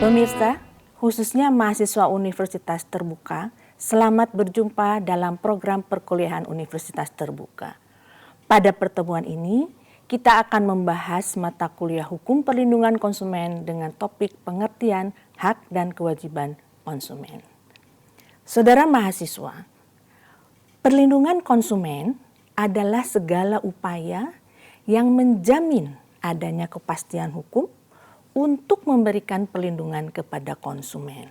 Pemirsa, khususnya mahasiswa Universitas Terbuka, selamat berjumpa dalam program perkuliahan Universitas Terbuka. Pada pertemuan ini, kita akan membahas mata kuliah Hukum Perlindungan Konsumen dengan topik pengertian hak dan kewajiban konsumen. Saudara mahasiswa, perlindungan konsumen adalah segala upaya yang menjamin adanya kepastian hukum untuk memberikan perlindungan kepada konsumen.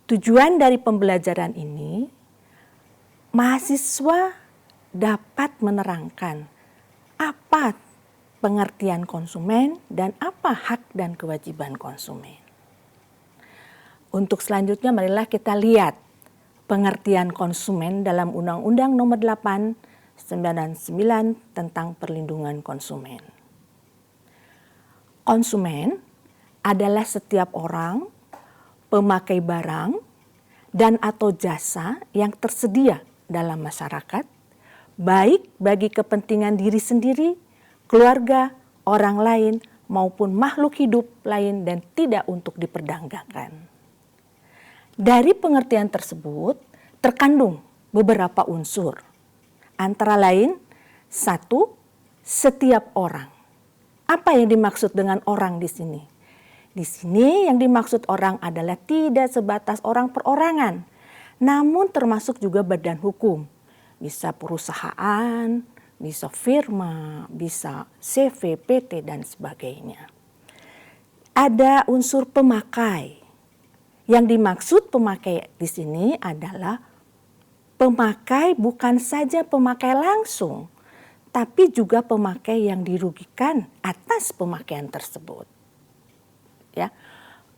Tujuan dari pembelajaran ini, mahasiswa dapat menerangkan apa pengertian konsumen dan apa hak dan kewajiban konsumen. Untuk selanjutnya marilah kita lihat pengertian konsumen dalam Undang-Undang Nomor 8/99 tentang perlindungan konsumen. Konsumen adalah setiap orang, pemakai barang, dan atau jasa yang tersedia dalam masyarakat, baik bagi kepentingan diri sendiri, keluarga, orang lain, maupun makhluk hidup lain dan tidak untuk diperdagangkan. Dari pengertian tersebut terkandung beberapa unsur, antara lain, 1. Setiap orang. Apa yang dimaksud dengan orang di sini? Di sini yang dimaksud orang adalah tidak sebatas orang perorangan, namun termasuk juga badan hukum. Bisa perusahaan, bisa firma, bisa CV, PT, dan sebagainya. Ada unsur pemakai. Yang dimaksud pemakai di sini adalah pemakai bukan saja pemakai langsung, tapi juga pemakai yang dirugikan atas pemakaian tersebut. Ya.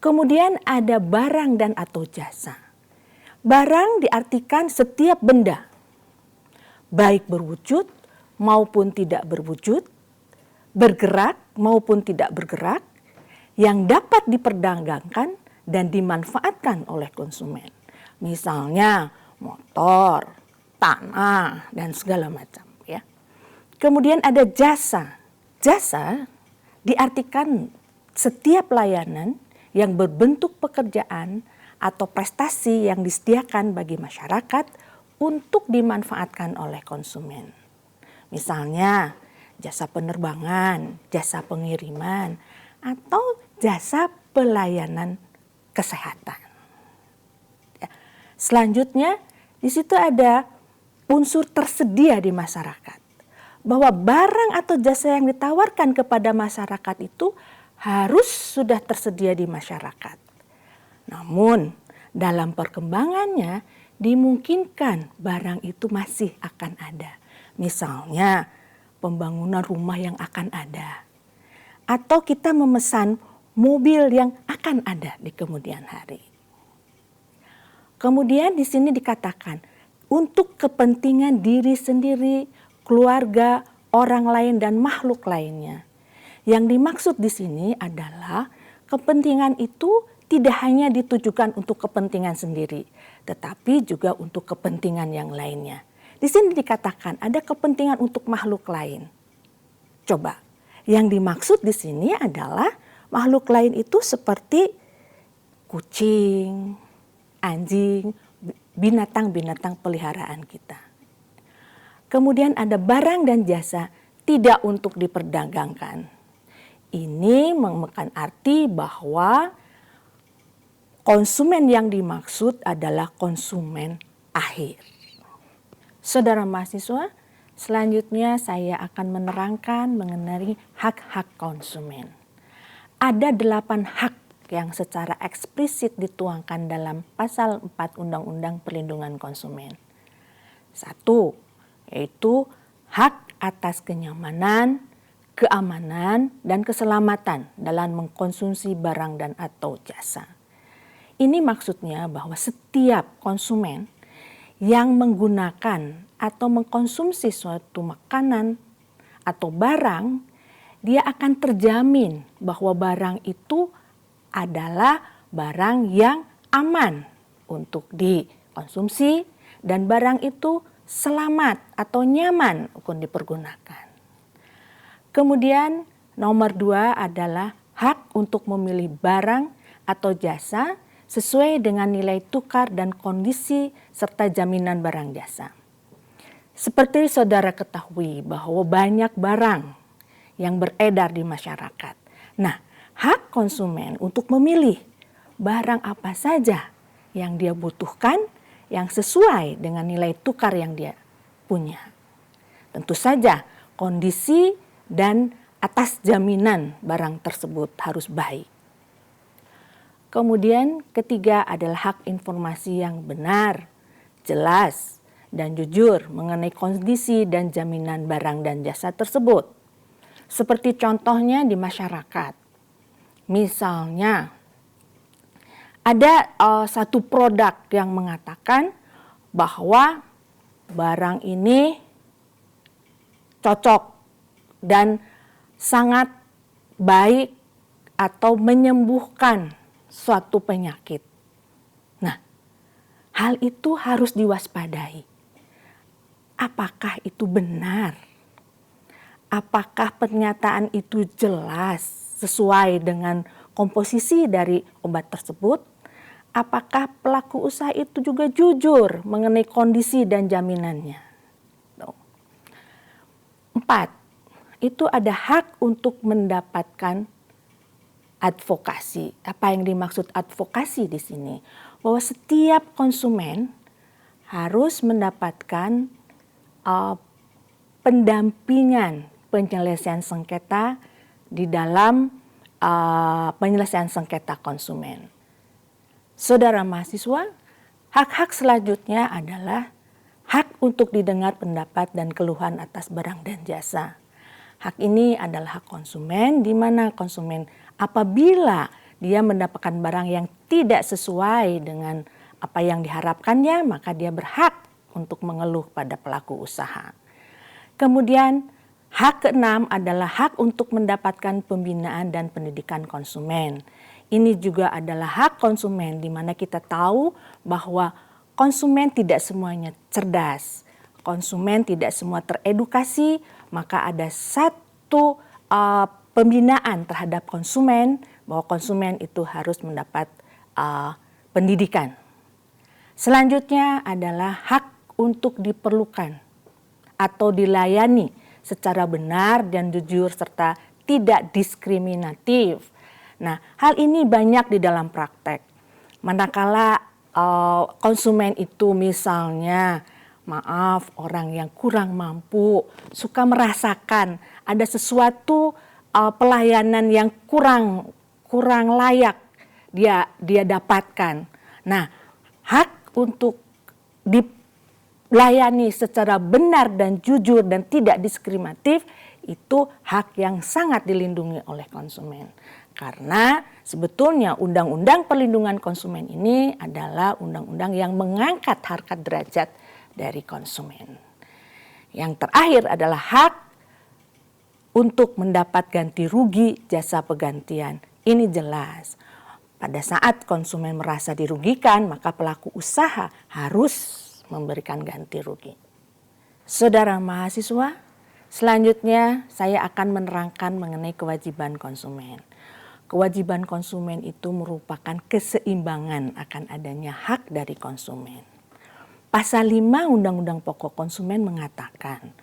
Kemudian ada barang dan atau jasa. Barang diartikan setiap benda, baik berwujud maupun tidak berwujud, bergerak maupun tidak bergerak, yang dapat diperdagangkan dan dimanfaatkan oleh konsumen. Misalnya motor, tanah, dan segala macam. Ya. Kemudian ada jasa. Jasa diartikan setiap layanan yang berbentuk pekerjaan atau prestasi yang disediakan bagi masyarakat untuk dimanfaatkan oleh konsumen. Misalnya jasa penerbangan, jasa pengiriman, atau jasa pelayanan kesehatan. Ya. Selanjutnya di situ ada unsur tersedia di masyarakat. Bahwa barang atau jasa yang ditawarkan kepada masyarakat itu harus sudah tersedia di masyarakat. Namun dalam perkembangannya dimungkinkan barang itu masih akan ada. Misalnya pembangunan rumah yang akan ada. Atau kita memesan mobil yang akan ada di kemudian hari. Kemudian di sini dikatakan untuk kepentingan diri sendiri, keluarga, orang lain dan makhluk lainnya. Yang dimaksud di sini adalah kepentingan itu tidak hanya ditujukan untuk kepentingan sendiri, tetapi juga untuk kepentingan yang lainnya. Di sini dikatakan ada kepentingan untuk makhluk lain. Coba, yang dimaksud di sini adalah makhluk lain itu seperti kucing, anjing, binatang-binatang peliharaan kita. Kemudian ada barang dan jasa tidak untuk diperdagangkan. Ini memakan arti bahwa konsumen yang dimaksud adalah konsumen akhir. Saudara mahasiswa, selanjutnya saya akan menerangkan mengenai hak-hak konsumen. Ada 8 hak yang secara eksplisit dituangkan dalam pasal 4 Undang-Undang Perlindungan Konsumen. 1, yaitu hak atas kenyamanan, keamanan, dan keselamatan dalam mengkonsumsi barang dan atau jasa. Ini maksudnya bahwa setiap konsumen yang menggunakan atau mengkonsumsi suatu makanan atau barang, dia akan terjamin bahwa barang itu adalah barang yang aman untuk dikonsumsi dan barang itu selamat atau nyaman untuk dipergunakan. Kemudian nomor 2 adalah hak untuk memilih barang atau jasa sesuai dengan nilai tukar dan kondisi serta jaminan barang jasa. Seperti saudara ketahui bahwa banyak barang yang beredar di masyarakat. Nah, hak konsumen untuk memilih barang apa saja yang dia butuhkan yang sesuai dengan nilai tukar yang dia punya. Tentu saja kondisi dan atas jaminan barang tersebut harus baik. Kemudian ketiga adalah hak informasi yang benar, jelas, dan jujur mengenai kondisi dan jaminan barang dan jasa tersebut. Seperti contohnya di masyarakat. Misalnya ada satu produk yang mengatakan bahwa barang ini cocok dan sangat baik atau menyembuhkan suatu penyakit. Nah, hal itu harus diwaspadai. Apakah itu benar? Apakah pernyataan itu jelas sesuai dengan komposisi dari obat tersebut? Apakah pelaku usaha itu juga jujur mengenai kondisi dan jaminannya? 4, itu ada hak untuk mendapatkan advokasi. Apa yang dimaksud advokasi di sini? Bahwa setiap konsumen harus mendapatkan pendampingan penyelesaian sengketa di dalam penyelesaian sengketa konsumen. Saudara mahasiswa, hak-hak selanjutnya adalah hak untuk didengar pendapat dan keluhan atas barang dan jasa. Hak ini adalah hak konsumen, di mana konsumen apabila dia mendapatkan barang yang tidak sesuai dengan apa yang diharapkannya, maka dia berhak untuk mengeluh pada pelaku usaha. Kemudian hak keenam adalah hak untuk mendapatkan pembinaan dan pendidikan konsumen. Ini juga adalah hak konsumen, di mana kita tahu bahwa konsumen tidak semuanya cerdas, konsumen tidak semua teredukasi, maka ada satu pembinaan terhadap konsumen, bahwa konsumen itu harus mendapat pendidikan. Selanjutnya adalah hak untuk diperlukan atau dilayani secara benar dan jujur serta tidak diskriminatif. Nah, hal ini banyak di dalam praktek. Manakala konsumen itu misalnya, maaf, orang yang kurang mampu, suka merasakan ada sesuatu pelayanan yang kurang layak dia dapatkan. Nah, hak untuk dilayani secara benar dan jujur dan tidak diskriminatif itu hak yang sangat dilindungi oleh konsumen. Karena sebetulnya Undang-Undang Perlindungan Konsumen ini adalah undang-undang yang mengangkat harkat derajat dari konsumen. Yang terakhir adalah hak untuk mendapat ganti rugi jasa pegantian. Ini jelas. Pada saat konsumen merasa dirugikan, maka pelaku usaha harus memberikan ganti rugi. Saudara mahasiswa, selanjutnya saya akan menerangkan mengenai kewajiban konsumen. Kewajiban konsumen itu merupakan keseimbangan akan adanya hak dari konsumen. Pasal 5 Undang-Undang Pokok Konsumen mengatakan,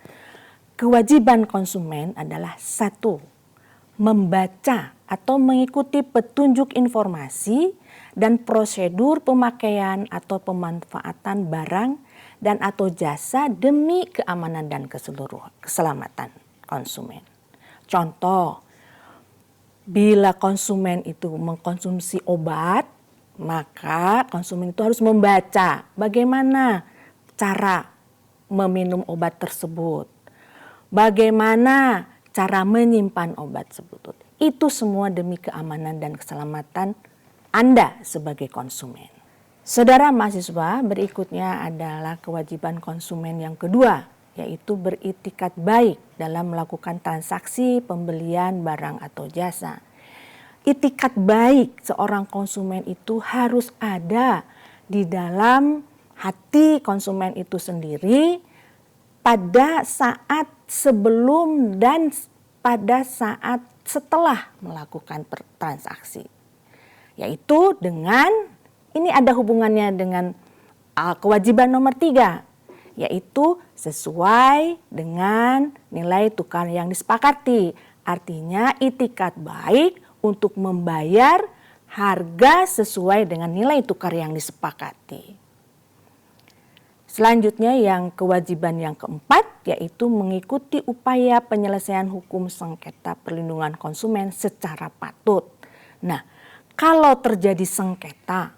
kewajiban konsumen adalah 1, membaca atau mengikuti petunjuk informasi dan prosedur pemakaian atau pemanfaatan barang dan atau jasa demi keamanan dan keselamatan konsumen. Contoh, bila konsumen itu mengkonsumsi obat, maka konsumen itu harus membaca bagaimana cara meminum obat tersebut, bagaimana cara menyimpan obat tersebut. Itu semua demi keamanan dan keselamatan Anda sebagai konsumen. Saudara mahasiswa, berikutnya adalah kewajiban konsumen yang kedua, yaitu beritikat baik dalam melakukan transaksi pembelian barang atau jasa. Itikat baik seorang konsumen itu harus ada di dalam hati konsumen itu sendiri pada saat sebelum dan pada saat setelah melakukan transaksi. Yaitu dengan, ini ada hubungannya dengan kewajiban nomor 3, yaitu sesuai dengan nilai tukar yang disepakati. Artinya itikat baik untuk membayar harga sesuai dengan nilai tukar yang disepakati. Selanjutnya yang kewajiban yang keempat yaitu mengikuti upaya penyelesaian hukum sengketa perlindungan konsumen secara patut. Nah, kalau terjadi sengketa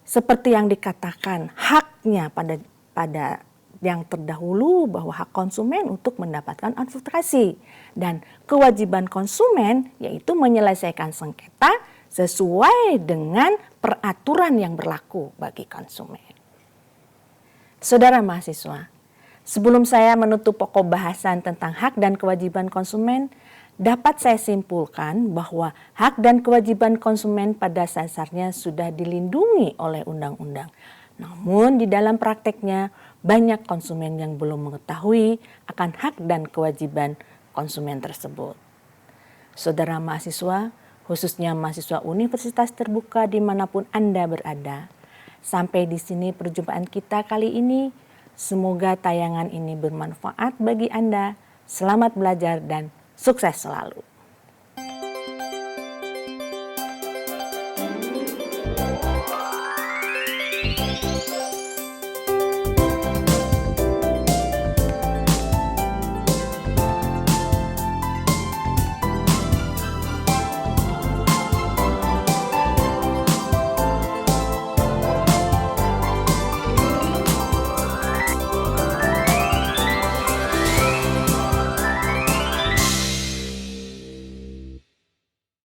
seperti yang dikatakan haknya pada yang terdahulu bahwa hak konsumen untuk mendapatkan advokasi dan kewajiban konsumen yaitu menyelesaikan sengketa sesuai dengan peraturan yang berlaku bagi konsumen. Saudara mahasiswa, sebelum saya menutup pokok bahasan tentang hak dan kewajiban konsumen, dapat saya simpulkan bahwa hak dan kewajiban konsumen pada dasarnya sudah dilindungi oleh undang-undang. Namun di dalam prakteknya banyak konsumen yang belum mengetahui akan hak dan kewajiban konsumen tersebut. Saudara mahasiswa, khususnya mahasiswa Universitas Terbuka dimanapun Anda berada, sampai di sini perjumpaan kita kali ini. Semoga tayangan ini bermanfaat bagi Anda. Selamat belajar dan sukses selalu.